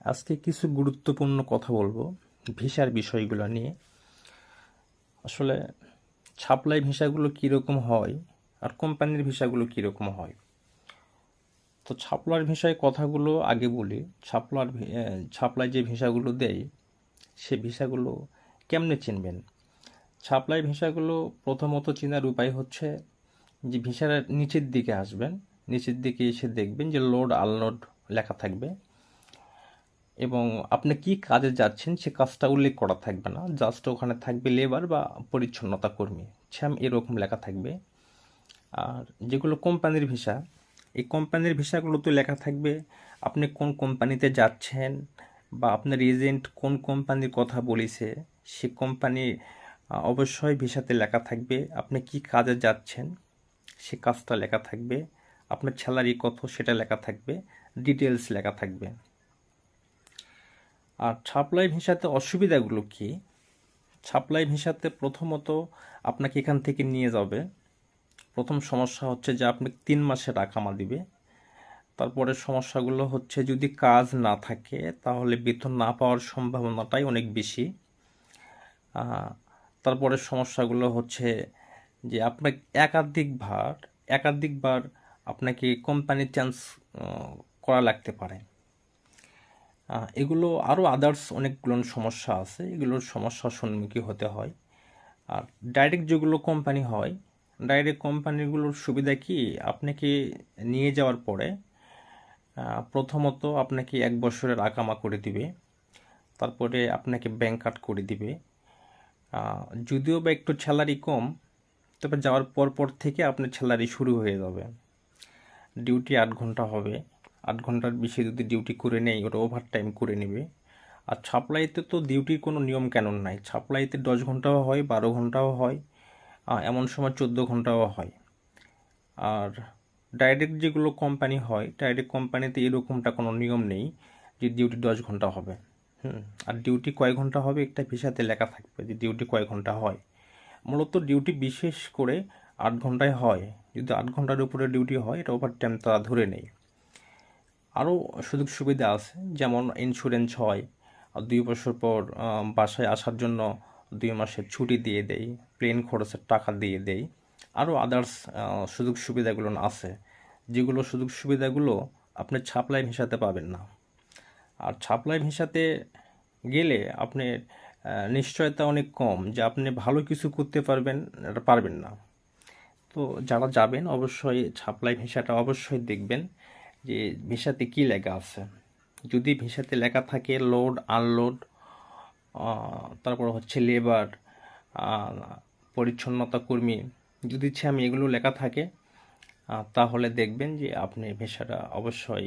আজকে কিছু গুরুত্বপূর্ণ কথা বলবো ভিসার বিষয়গুলো নিয়ে। আসলে সাপ্লাই ভিসাগুলো কীরকম হয় আর কোম্পানির ভিসাগুলো কীরকম হয়। তো সাপ্লাইয়ের ভিসায় কথাগুলো আগে বলি। সাপ্লাই যে ভিসাগুলো দেয় সে ভিসাগুলো কেমনে চিনবেন। সাপ্লাই ভিসাগুলো প্রথমত চেনার উপায় হচ্ছে যে ভিসার নিচের দিকে আসবেন, নিচের দিকে এসে দেখবেন যে লোড আনলোড লেখা থাকবে এবং আপনি কি কাজে যাচ্ছেন সে কাজটা উল্লেখ করা থাকবে না, জাস্ট ওখানে থাকবে লেবার বা পরিচ্ছন্নতা কর্মী স্যাম এরকম লেখা থাকবে। আর যেগুলো কোম্পানির ভিসা, এই কোম্পানির ভিসাগুলো তো লেখা থাকবে আপনি কোন কোম্পানিতে যাচ্ছেন বা আপনার এজেন্ট কোন কোম্পানির কথা বলেছে সে কোম্পানি অবশ্যই ভিসাতে লেখা থাকবে। আপনি কি কাজে যাচ্ছেন সে কাজটা লেখা থাকবে, আপনার স্যালারি কত সেটা লেখা থাকবে, ডিটেলস লেখা থাকবে। আর সাপ্লাই ভিসাতে অসুবিধাগুলো কি? সাপ্লাই ভিসাতে প্রথমত আপনাকে এখান থেকে নিয়ে যাবে। প্রথম সমস্যা হচ্ছে যে আপনাকে 3 মাসের আকামা দিবে। তারপরে সমস্যাগুলো হচ্ছে যদি কাজ না থাকে তাহলে বেতন না পাওয়ার সম্ভাবনাটাই অনেক বেশি। তারপরে সমস্যাগুলো হচ্ছে যে আপনার একাধিকবার আপনাকে কোম্পানি চেঞ্জ করা লাগতে পারে। এগুলো আরও আদার্স অনেকগুলো সমস্যা আছে, এগুলোর সমস্যার সম্মুখীন হতে হয়। আর ডাইরেক্ট যেগুলো কোম্পানি হয়, ডাইরেক্ট কোম্পানিগুলোর সুবিধা কি, আপনাকে নিয়ে যাওয়ার পরে প্রথমত আপনাকে 1 বছরের আকামা করে দিবে, তারপরে আপনাকে ব্যাংক কার্ড করে দিবে। যদিও বা একটু স্যালারি কম, তবে যাওয়ার পর থেকে আপনার স্যালারি শুরু হয়ে যাবে। ডিউটি 8 ঘন্টা হবে, 8 ঘন্টার বেশি যদি ডিউটি করে নেই ওটা ওভার টাইম করে নেবে। আর সাপ্লাইতে তো ডিউটির কোনো নিয়ম কানুন নাই, সাপ্লাইতে 10 ঘন্টাও হয়, 12 ঘন্টাও হয়, এমন সময় 14 ঘন্টাও হয়। আর ডাইরেক্ট যেগুলো কোম্পানি হয়, ডাইরেক্ট কোম্পানিতে এরকমটা কোনো নিয়ম নেই যে ডিউটি 10 ঘন্টা হবে। আর ডিউটি কয় ঘন্টা হবে একটা ভিসাতে লেখা থাকবে যে ডিউটি কয় ঘন্টা হয়। মূলত ডিউটি বিশেষ করে 8 ঘন্টায় হয়, যদি 8 ঘন্টার উপরে ডিউটি হয় এটা ওভার টাইম তারা ধরে নেই। আরও সুযোগ সুবিধা আছে, যেমন ইন্স্যুরেন্স হয়, 2 বছর পর বাসায় আসার জন্য 2 মাসের ছুটি দিয়ে দেয়, প্লেন খরচের টাকা দিয়ে দেয়। আরও আদার্স সুযোগ সুবিধাগুলো আছে, যেগুলো সুযোগ সুবিধাগুলো আপনি সাপ্লাই ভিসাতে পাবেন না। আর সাপ্লাই ভিসাতে গেলে আপনি নিশ্চয়তা অনেক কম যে আপনি ভালো কিছু করতে পারবেন না। তো যারা যাবেন অবশ্যই সাপ্লাই ভিসাটা অবশ্যই দেখবেন যে ভিসাতে কি লেখা আছে। যদি ভিসাতে লেখা থাকে লোড আনলোড, তারপর হচ্ছে লেবার, পরিচ্ছন্নতা কর্মী, যদি আমি এগুলো লেখা থাকে তাহলে দেখবেন যে আপনি ভিসাটা অবশ্যই